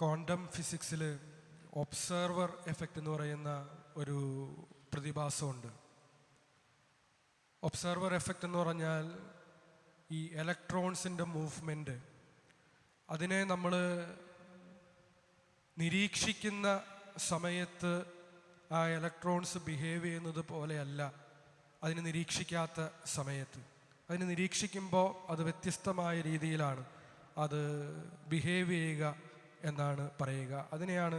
Quantum ഫിസിക്സിൽ observer effect എന്ന് പറയുന്ന ഒരു പ്രതിഭാസമുണ്ട്. ഒബ്സർവർ എഫക്റ്റ് എന്ന് പറഞ്ഞാൽ ഈ ഇലക്ട്രോൺസിൻ്റെ മൂവ്മെൻറ്റ്, അതിനെ നമ്മൾ നിരീക്ഷിക്കുന്ന സമയത്ത് ആ ഇലക്ട്രോൺസ് ബിഹേവ് ചെയ്യുന്നത് പോലെയല്ല അതിനെ നിരീക്ഷിക്കാത്ത സമയത്ത്. അതിനെ നിരീക്ഷിക്കുമ്പോൾ അത് വ്യത്യസ്തമായ രീതിയിലാണ് അത് ബിഹേവ് ചെയ്യുക എന്നാണ് പറയുക. അതിനെയാണ്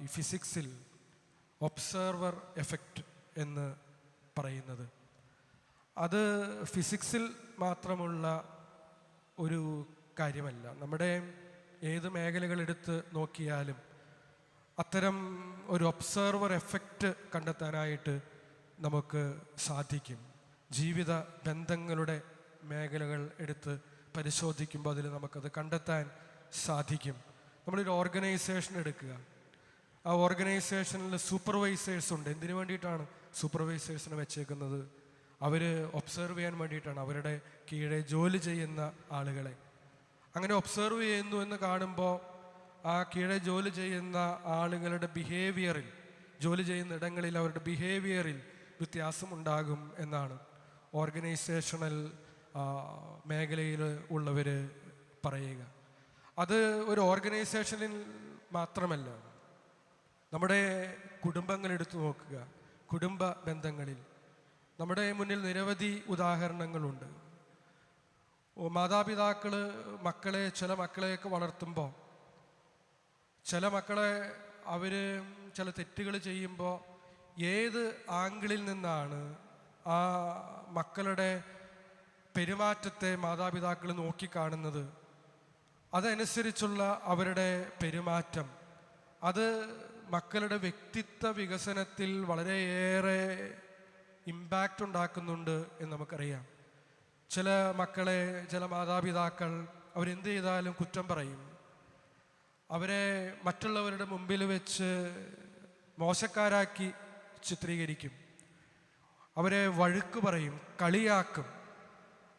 ഈ ഫിസിക്സിൽ ഒബ്സർവർ എഫക്റ്റ് എന്ന് പറയുന്നത്. അത് ഫിസിക്സിൽ മാത്രമുള്ള ഒരു കാര്യമല്ല. നമ്മുടെ ഏത് മേഖലകളെടുത്ത് നോക്കിയാലും അത്തരം ഒരു ഒബ്സർവർ എഫക്റ്റ് കണ്ടെത്താനായിട്ട് നമുക്ക് സാധിക്കും. ജീവിത ബന്ധങ്ങളുടെ മേഖലകൾ എടുത്ത് പരിശോധിക്കുമ്പോൾ അതിൽ നമുക്കത് കണ്ടെത്താൻ സാധിക്കും. നമ്മളൊരു ഓർഗനൈസേഷൻ എടുക്കുക. ആ ഓർഗനൈസേഷനിൽ സൂപ്പർവൈസേഴ്സ് ഉണ്ട്. എന്തിനു വേണ്ടിയിട്ടാണ് സൂപ്പർവൈസേഴ്സിനെ വെച്ചേക്കുന്നത്? അവർ ഒബ്സർവ് ചെയ്യാൻ വേണ്ടിയിട്ടാണ്, അവരുടെ കീഴെ ജോലി ചെയ്യുന്ന ആളുകളെ. അങ്ങനെ ഒബ്സർവ് ചെയ്യുന്നു എന്ന് കാണുമ്പോൾ ആ കീഴെ ജോലി ചെയ്യുന്ന ആളുകളുടെ ബിഹേവിയറിൽ, ജോലി ചെയ്യുന്ന ഇടങ്ങളിൽ അവരുടെ ബിഹേവിയറിൽ വ്യത്യാസമുണ്ടാകും എന്നാണ് ഓർഗനൈസേഷണൽ മേഖലയിൽ ഉള്ളവർ പറയുക. അത് ഒരു ഓർഗനൈസേഷനിൽ മാത്രമല്ല, നമ്മുടെ കുടുംബങ്ങളെടുത്ത് നോക്കുക. കുടുംബ ബന്ധങ്ങളിൽ നമ്മുടെ മുന്നിൽ നിരവധി ഉദാഹരണങ്ങളുണ്ട്. മാതാപിതാക്കൾ ചില മക്കളെയൊക്കെ വളർത്തുമ്പോൾ ചില മക്കളെ അവർ ചില തെറ്റുകൾ ചെയ്യുമ്പോൾ ഏത് ആംഗിളിൽ നിന്നാണ് ആ മക്കളുടെ പെരുമാറ്റത്തെ മാതാപിതാക്കൾ നോക്കിക്കാണുന്നത്, അതനുസരിച്ചുള്ള അവരുടെ പെരുമാറ്റം അത് മക്കളുടെ വ്യക്തിത്വ വികസനത്തിൽ വളരെയേറെ ഇമ്പാക്റ്റ് ഉണ്ടാക്കുന്നുണ്ട് എന്ന് നമുക്കറിയാം. ചില മക്കളെ ചില മാതാപിതാക്കൾ അവരെന്ത് ചെയ്താലും കുറ്റം പറയും. അവരെ മറ്റുള്ളവരുടെ മുമ്പിൽ വെച്ച് മോശക്കാരാക്കി ചിത്രീകരിക്കും. അവരെ വഴുക്ക് പറയും, കളിയാക്കും.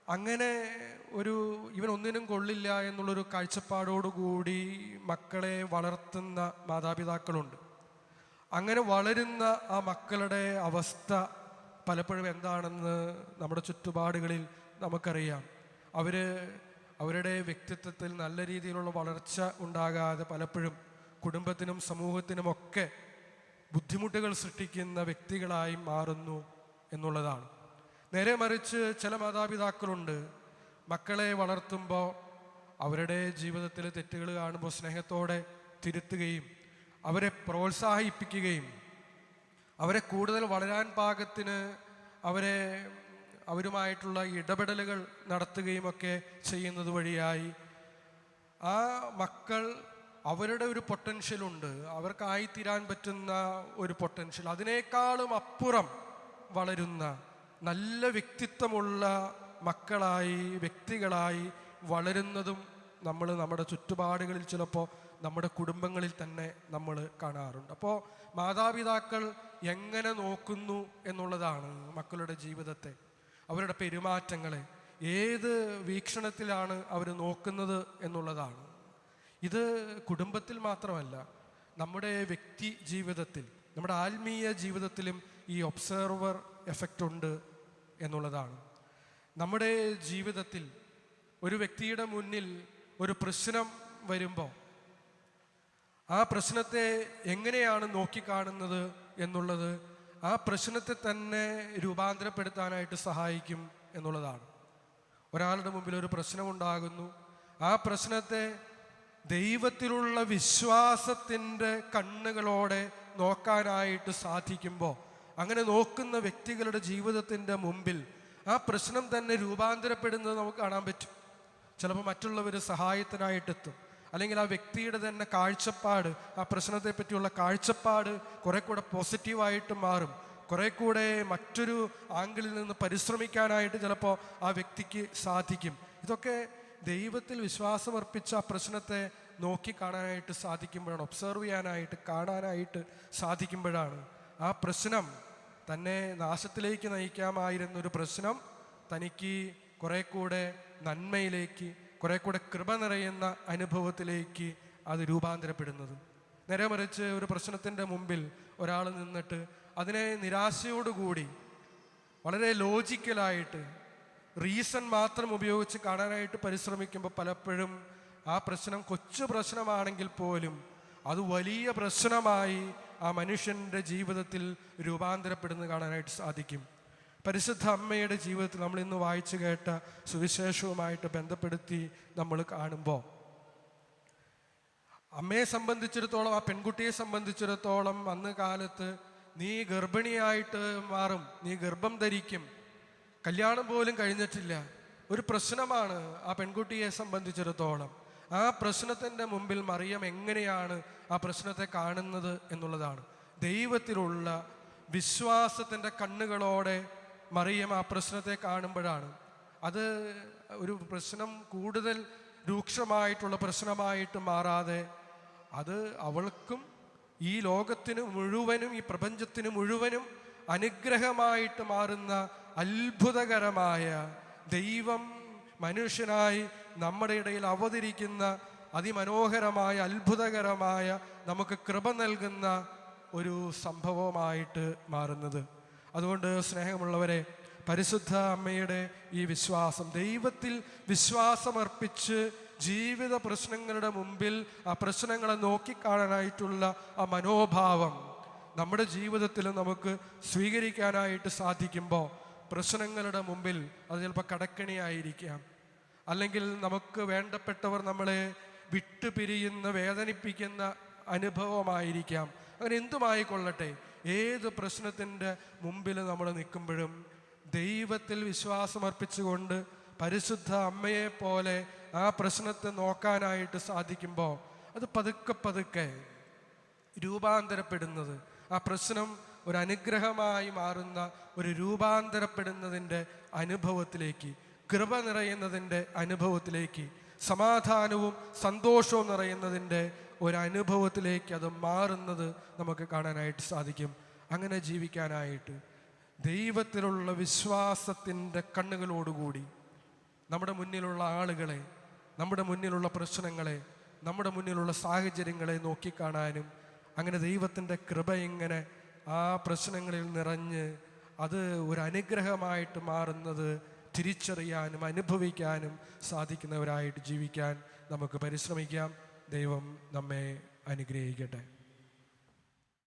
അങ്ങനെ ഇവൻ ഒന്നിനും കൊള്ളില്ല എന്നുള്ളൊരു കാഴ്ചപ്പാടോടുകൂടി മക്കളെ വളർത്തുന്ന മാതാപിതാക്കളുണ്ട്. അങ്ങനെ വളരുന്ന ആ മക്കളുടെ അവസ്ഥ പലപ്പോഴും എന്താണെന്ന് നമ്മുടെ ചുറ്റുപാടുകളിൽ നമുക്കറിയാം. അവരുടെ വ്യക്തിത്വത്തിൽ നല്ല രീതിയിലുള്ള വളർച്ച ഉണ്ടാകാതെ പലപ്പോഴും കുടുംബത്തിനും സമൂഹത്തിനുമൊക്കെ ബുദ്ധിമുട്ടുകൾ സൃഷ്ടിക്കുന്ന വ്യക്തികളായി മാറുന്നു എന്നുള്ളതാണ്. നേരെ മറിച്ച് ചില മാതാപിതാക്കളുണ്ട്, മക്കളെ വളർത്തുമ്പോൾ അവരുടെ ജീവിതത്തിലെ തെറ്റുകൾ കാണുമ്പോൾ സ്നേഹത്തോടെ തിരുത്തുകയും അവരെ പ്രോത്സാഹിപ്പിക്കുകയും അവരെ കൂടുതൽ വളരാൻ പാകത്തിന് അവരുമായിട്ടുള്ള ഇടപെടലുകൾ നടത്തുകയും ഒക്കെ ചെയ്യുന്നത് വഴിയായി ആ മക്കൾ അവരുടെ ഒരു പൊട്ടൻഷ്യലുണ്ട്, അവർക്കായിത്തീരാൻ പറ്റുന്ന ഒരു പൊട്ടൻഷ്യൽ, അതിനേക്കാളും അപ്പുറം വളരുന്ന നല്ല വ്യക്തിത്വമുള്ള മക്കളായി, വ്യക്തികളായി വളരുന്നതും നമ്മുടെ ചുറ്റുപാടുകളിൽ ചിലപ്പോൾ നമ്മുടെ കുടുംബങ്ങളിൽ തന്നെ നമ്മൾ കാണാറുണ്ട്. അപ്പോൾ മാതാപിതാക്കൾ എങ്ങനെ നോക്കുന്നു എന്നുള്ളതാണ് മക്കളുടെ ജീവിതത്തെ, അവരുടെ പെരുമാറ്റങ്ങളെ ഏത് വീക്ഷണത്തിലാണ് അവർ നോക്കുന്നത് എന്നുള്ളതാണ്. ഇത് കുടുംബത്തിൽ മാത്രമല്ല, നമ്മുടെ വ്യക്തി ജീവിതത്തിൽ, നമ്മുടെ ആത്മീയ ജീവിതത്തിലും ഈ ഒബ്സർവർ എഫക്റ്റ് ഉണ്ട് എന്നുള്ളതാണ്. നമ്മുടെ ജീവിതത്തിൽ ഒരു വ്യക്തിയുടെ മുന്നിൽ ഒരു പ്രശ്നം വരുമ്പോൾ ആ പ്രശ്നത്തെ എങ്ങനെയാണ് നോക്കിക്കാണുന്നത് എന്നുള്ളത് ആ പ്രശ്നത്തെ തന്നെ രൂപാന്തരപ്പെടുത്താനായിട്ട് സഹായിക്കും എന്നുള്ളതാണ്. ഒരാളുടെ മുമ്പിൽ ഒരു പ്രശ്നമുണ്ടാകുന്നു, ആ പ്രശ്നത്തെ ദൈവത്തിലുള്ള വിശ്വാസത്തിൻ്റെ കണ്ണുകളോടെ നോക്കാനായിട്ട് സാധിക്കുമ്പോൾ, അങ്ങനെ നോക്കുന്ന വ്യക്തികളുടെ ജീവിതത്തിൻ്റെ മുമ്പിൽ ആ പ്രശ്നം തന്നെ രൂപാന്തരപ്പെടുന്നത് നമുക്ക് കാണാൻ പറ്റും. ചിലപ്പോൾ മറ്റുള്ളവർ സഹായത്തിനായിട്ടെത്തും, അല്ലെങ്കിൽ ആ വ്യക്തിയുടെ തന്നെ കാഴ്ചപ്പാട്, ആ പ്രശ്നത്തെ പറ്റിയുള്ള കാഴ്ചപ്പാട് കുറെ കൂടെ പോസിറ്റീവായിട്ട് മാറും. കുറെ കൂടെ മറ്റൊരു ആംഗിളിൽ നിന്ന് പരിശ്രമിക്കാനായിട്ട് ചിലപ്പോൾ ആ വ്യക്തിക്ക് സാധിക്കും. ഇതൊക്കെ ദൈവത്തിൽ വിശ്വാസമർപ്പിച്ച ആ പ്രശ്നത്തെ നോക്കി കാണാനായിട്ട് സാധിക്കുമ്പോഴാണ്, ഒബ്സർവ് ചെയ്യാനായിട്ട്, കാണാനായിട്ട് സാധിക്കുമ്പോഴാണ് ആ പ്രശ്നം തന്നെ നാശത്തിലേക്ക് നയിക്കാമായിരുന്നൊരു പ്രശ്നം തനിക്ക് കുറെ കൂടെ നന്മയിലേക്ക്, കുറെ കൂടെ കൃപ നിറയുന്ന അനുഭവത്തിലേക്ക് അത് രൂപാന്തരപ്പെടുന്നത്. നേരെ മറിച്ച് ഒരു പ്രശ്നത്തിൻ്റെ മുമ്പിൽ ഒരാൾ നിന്നിട്ട് അതിനെ നിരാശയോടുകൂടി വളരെ ലോജിക്കലായിട്ട് റീസൺ മാത്രം ഉപയോഗിച്ച് കാണാനായിട്ട് പരിശ്രമിക്കുമ്പോൾ പലപ്പോഴും ആ പ്രശ്നം കൊച്ചു പ്രശ്നമാണെങ്കിൽ പോലും അത് വലിയ പ്രശ്നമായി ആ മനുഷ്യൻ്റെ ജീവിതത്തിൽ രൂപാന്തരപ്പെടുന്നത് കാണാനായിട്ട് സാധിക്കും. പരിശുദ്ധ അമ്മയുടെ ജീവിതത്തിൽ നമ്മൾ ഇന്ന് വായിച്ചു കേട്ട സുവിശേഷവുമായിട്ട് ബന്ധപ്പെടുത്തി നമ്മൾ കാണുമ്പോൾ അമ്മയെ സംബന്ധിച്ചിടത്തോളം, ആ പെൺകുട്ടിയെ സംബന്ധിച്ചിടത്തോളം അന്ന് കാലത്ത് നീ ഗർഭിണിയായിട്ട് മാറും, നീ ഗർഭം ധരിക്കും, കല്യാണം പോലും കഴിഞ്ഞിട്ടില്ല, ഒരു പ്രശ്നമാണ് ആ പെൺകുട്ടിയെ സംബന്ധിച്ചിടത്തോളം. ആ പ്രശ്നത്തിൻ്റെ മുമ്പിൽ മറിയം എങ്ങനെയാണ് ആ പ്രശ്നത്തെ കാണുന്നത് എന്നുള്ളതാണ്. ദൈവത്തിലുള്ള വിശ്വാസത്തിൻ്റെ കണ്ണുകളോടെ മറിയം ആ പ്രശ്നത്തെ കാണുമ്പോഴാണ് അത് ഒരു പ്രശ്നം കൂടുതൽ രൂക്ഷമായിട്ടുള്ള പ്രശ്നമായിട്ട് മാറാതെ അത് അവൾക്കും ഈ ലോകത്തിന് മുഴുവനും, ഈ പ്രപഞ്ചത്തിന് മുഴുവനും അനുഗ്രഹമായിട്ട് മാറുന്ന അത്ഭുതകരമായ ദൈവം മനുഷ്യനായി നമ്മുടെ ഇടയിൽ അവതരിക്കുന്ന അതിമനോഹരമായ അത്ഭുതകരമായ നമുക്ക് കൃപ നൽകുന്ന ഒരു സംഭവമായിട്ട് മാറുന്നത്. അതുകൊണ്ട് സ്നേഹമുള്ളവരെ, പരിശുദ്ധ അമ്മയുടെ ഈ വിശ്വാസം, ദൈവത്തിൽ വിശ്വാസമർപ്പിച്ച് ജീവിത പ്രശ്നങ്ങളുടെ മുമ്പിൽ ആ പ്രശ്നങ്ങളെ നോക്കിക്കാണാനായിട്ടുള്ള ആ മനോഭാവം നമ്മുടെ ജീവിതത്തിൽ നമുക്ക് സ്വീകരിക്കാനായിട്ട് സാധിക്കുമ്പോൾ പ്രശ്നങ്ങളുടെ മുമ്പിൽ അത് ചിലപ്പോൾ കടക്കണിയായിരിക്കാം, അല്ലെങ്കിൽ നമുക്ക് വേണ്ടപ്പെട്ടവർ നമ്മളെ വിട്ടുപിരിയുന്ന വേദനിപ്പിക്കുന്ന അനുഭവമായിരിക്കാം. അങ്ങനെ എന്തുമായിക്കൊള്ളട്ടെ, ഏത് പ്രശ്നത്തിൻ്റെ മുമ്പിൽ നമ്മൾ നിൽക്കുമ്പോഴും ദൈവത്തിൽ വിശ്വാസമർപ്പിച്ചുകൊണ്ട് പരിശുദ്ധ അമ്മയെ പോലെ ആ പ്രശ്നത്തെ നോക്കാനായിട്ട് സാധിക്കുമ്പോൾ അത് പതുക്കെ പതുക്കെ രൂപാന്തരപ്പെടുന്നത്, ആ പ്രശ്നം ഒരു അനുഗ്രഹമായി മാറുന്ന ഒരു രൂപാന്തരപ്പെടുന്നതിൻ്റെ അനുഭവത്തിലേക്ക്, കൃപ നിറയുന്നതിൻ്റെ അനുഭവത്തിലേക്ക്, സമാധാനവും സന്തോഷവും നിറയുന്നതിൻ്റെ ഒരനുഭവത്തിലേക്ക് അത് മാറുന്നത് നമുക്ക് കാണാനായിട്ട് സാധിക്കും. അങ്ങനെ ജീവിക്കാനായിട്ട് ദൈവത്തിലുള്ള വിശ്വാസത്തിൻ്റെ കണ്ണുകളോടുകൂടി നമ്മുടെ മുന്നിലുള്ള ആളുകളെ, നമ്മുടെ മുന്നിലുള്ള പ്രശ്നങ്ങളെ, നമ്മുടെ മുന്നിലുള്ള സാഹചര്യങ്ങളെ നോക്കിക്കാണാനും, അങ്ങനെ ദൈവത്തിൻ്റെ കൃപ ഇങ്ങനെ ആ പ്രശ്നങ്ങളിൽ നിറഞ്ഞ് അത് ഒരു അനുഗ്രഹമായിട്ട് മാറുന്നത് തിരിച്ചറിയാനും അനുഭവിക്കാനും സാധിക്കുന്നവരായിട്ട് ജീവിക്കാൻ നമുക്ക് പരിശ്രമിക്കാം. ദൈവം നമ്മെ അനുഗ്രഹിക്കട്ടെ.